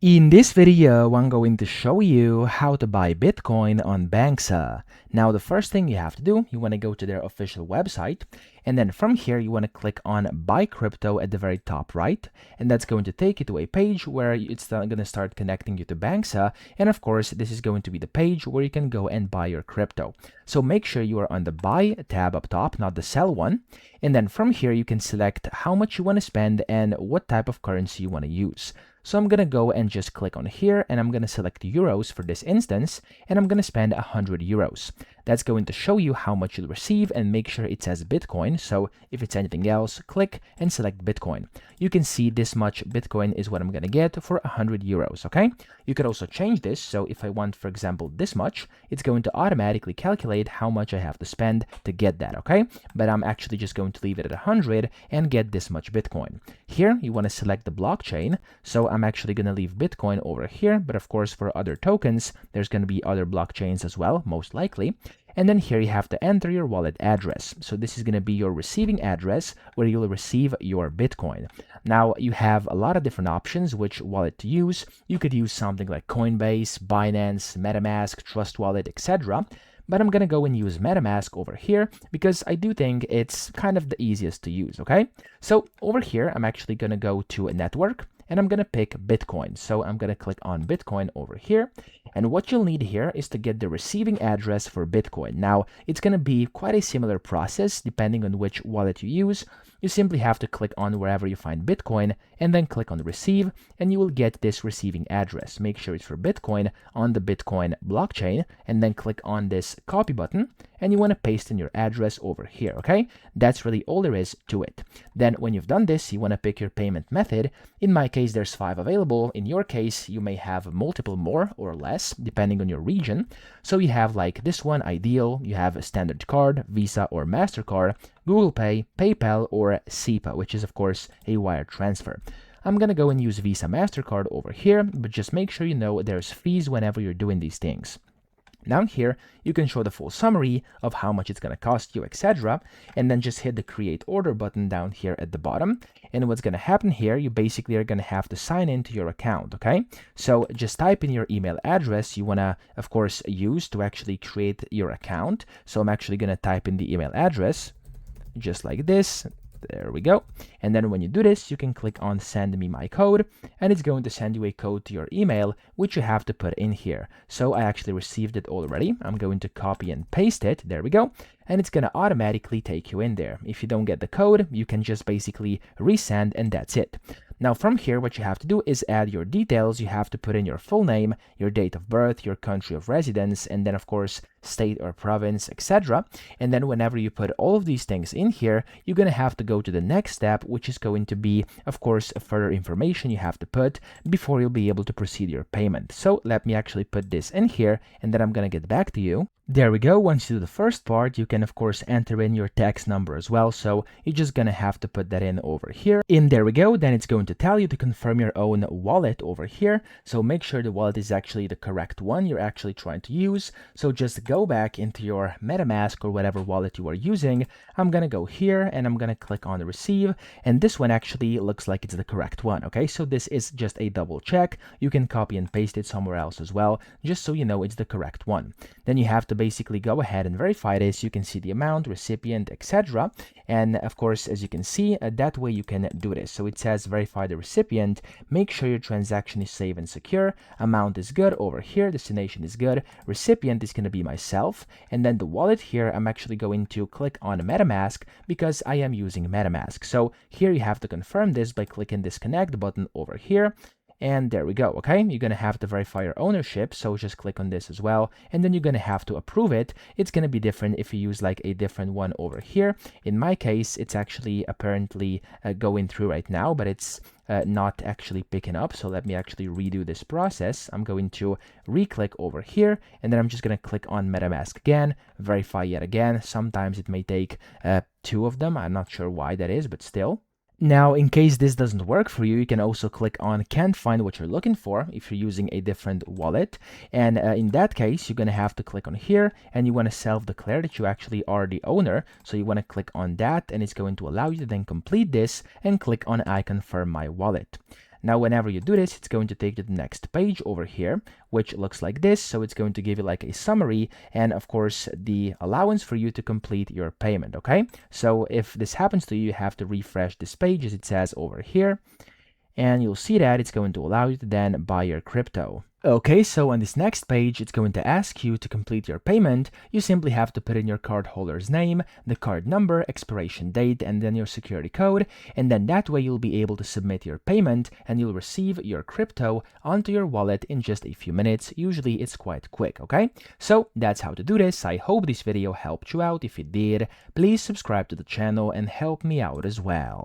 In this video, I'm going to show you how to buy Bitcoin on Banxa. Now, the first thing you have to do, you want to go to their official website, and then from here, you want to click on Buy Crypto at the very top right, and that's going to take you to a page where it's going to start connecting you to Banxa, and of course, this is going to be the page where you can go and buy your crypto. So make sure you are on the Buy tab up top, not the Sell one, and then from here, you can select how much you want to spend and what type of currency you want to use. So I'm going to go and just click on here, and I'm going to select euros for this instance, and I'm going to spend 100 euros. That's going to show you how much you'll receive, and make sure it says Bitcoin. So if it's anything else, click and select Bitcoin. You can see this much Bitcoin is what I'm going to get for 100 euros, okay? You could also change this. So if I want, for example, this much, it's going to automatically calculate how much I have to spend to get that, okay? But I'm actually just going to leave it at 100 and get this much Bitcoin. Here, you want to select the blockchain. So I'm actually going to leave Bitcoin over here, but of course for other tokens, there's going to be other blockchains as well, most likely. And then here you have to enter your wallet address. So this is going to be your receiving address where you'll receive your Bitcoin. Now you have a lot of different options which wallet to use. You could use something like Coinbase, Binance, MetaMask, Trust Wallet, etc. But I'm going to go and use MetaMask over here because I do think it's kind of the easiest to use, okay? So over here, I'm actually going to go to a network, and I'm going to pick Bitcoin. So I'm going to click on Bitcoin over here. And what you'll need here is to get the receiving address for Bitcoin. Now, it's going to be quite a similar process depending on which wallet you use. You simply have to click on wherever you find Bitcoin and then click on Receive, and you will get this receiving address. Make sure it's for Bitcoin on the Bitcoin blockchain, and then click on this copy button, and you want to paste in your address over here, okay? That's really all there is to it. Then when you've done this, you want to pick your payment method. In my case, there's 5 available. In your case, you may have multiple more or less, depending on your region. So you have like this one, Ideal, you have a standard card, Visa or MasterCard, Google Pay, PayPal, or SEPA, which is of course a wire transfer. I'm going to go and use Visa MasterCard over here, but just make sure you know there's fees whenever you're doing these things. Down here, you can show the full summary of how much it's going to cost you, etc. And then just hit the Create Order button down here at the bottom. And what's going to happen here, you basically are going to have to sign into your account, okay? So just type in your email address you want to, of course, use to actually create your account. So I'm actually going to type in the email address, just like this. There we go. And then when you do this, you can click on Send Me My Code, and it's going to send you a code to your email, which you have to put in here. So I actually received it already. I'm going to copy and paste it. There we go. And it's going to automatically take you in there. If you don't get the code, you can just basically resend, and that's it. Now from here, what you have to do is add your details. You have to put in your full name, your date of birth, your country of residence, and then of course, state or province, etc. And then whenever you put all of these things in here, you're going to have to go to the next step, which is going to be, of course, further information you have to put before you'll be able to proceed your payment. So let me actually put this in here, and then I'm going to get back to you. There we go. Once you do the first part, you can of course enter in your tax number as well. So you're just gonna have to put that in over here. There we go. Then it's going to tell you to confirm your own wallet over here. So make sure the wallet is actually the correct one you're actually trying to use. So just go back into your MetaMask or whatever wallet you are using. I'm gonna go here and I'm gonna click on Receive. And this one actually looks like it's the correct one. Okay, so this is just a double check. You can copy and paste it somewhere else as well, just so you know it's the correct one. Then you have to basically go ahead and verify this. You can see the amount, recipient, etc. And of course, as you can see, that way you can do this. So it says verify the recipient, make sure your transaction is safe and secure, amount is good over here, destination is good, recipient is going to be myself, and then the wallet here, I'm actually going to click on MetaMask because I am using MetaMask. So here you have to confirm this by clicking this connect button over here. And there we go, okay? You're going to have to verify your ownership, so just click on this as well, and then you're going to have to approve it. It's going to be different if you use like a different one over here. In my case, it's actually apparently going through right now, but it's not actually picking up. So let me actually redo this process. I'm going to re-click over here, and then I'm just going to click on MetaMask again, verify yet again. Sometimes it may take 2 of them. I'm not sure why that is, but still. Now, in case this doesn't work for you, you can also click on Can't Find What You're Looking For if you're using a different wallet. And in that case, you're going to have to click on here, and you want to self-declare that you actually are the owner. So you want to click on that, and it's going to allow you to then complete this and click on I confirm my wallet. Now, whenever you do this, it's going to take you to the next page over here, which looks like this. So it's going to give you like a summary and of course the allowance for you to complete your payment. Okay, so if this happens to you, you have to refresh this page as it says over here, and you'll see that it's going to allow you to then buy your crypto. Okay, so on this next page, it's going to ask you to complete your payment. You simply have to put in your cardholder's name, the card number, expiration date, and then your security code. And then that way you'll be able to submit your payment and you'll receive your crypto onto your wallet in just a few minutes. Usually it's quite quick, okay? So that's how to do this. I hope this video helped you out. If it did, please subscribe to the channel and help me out as well.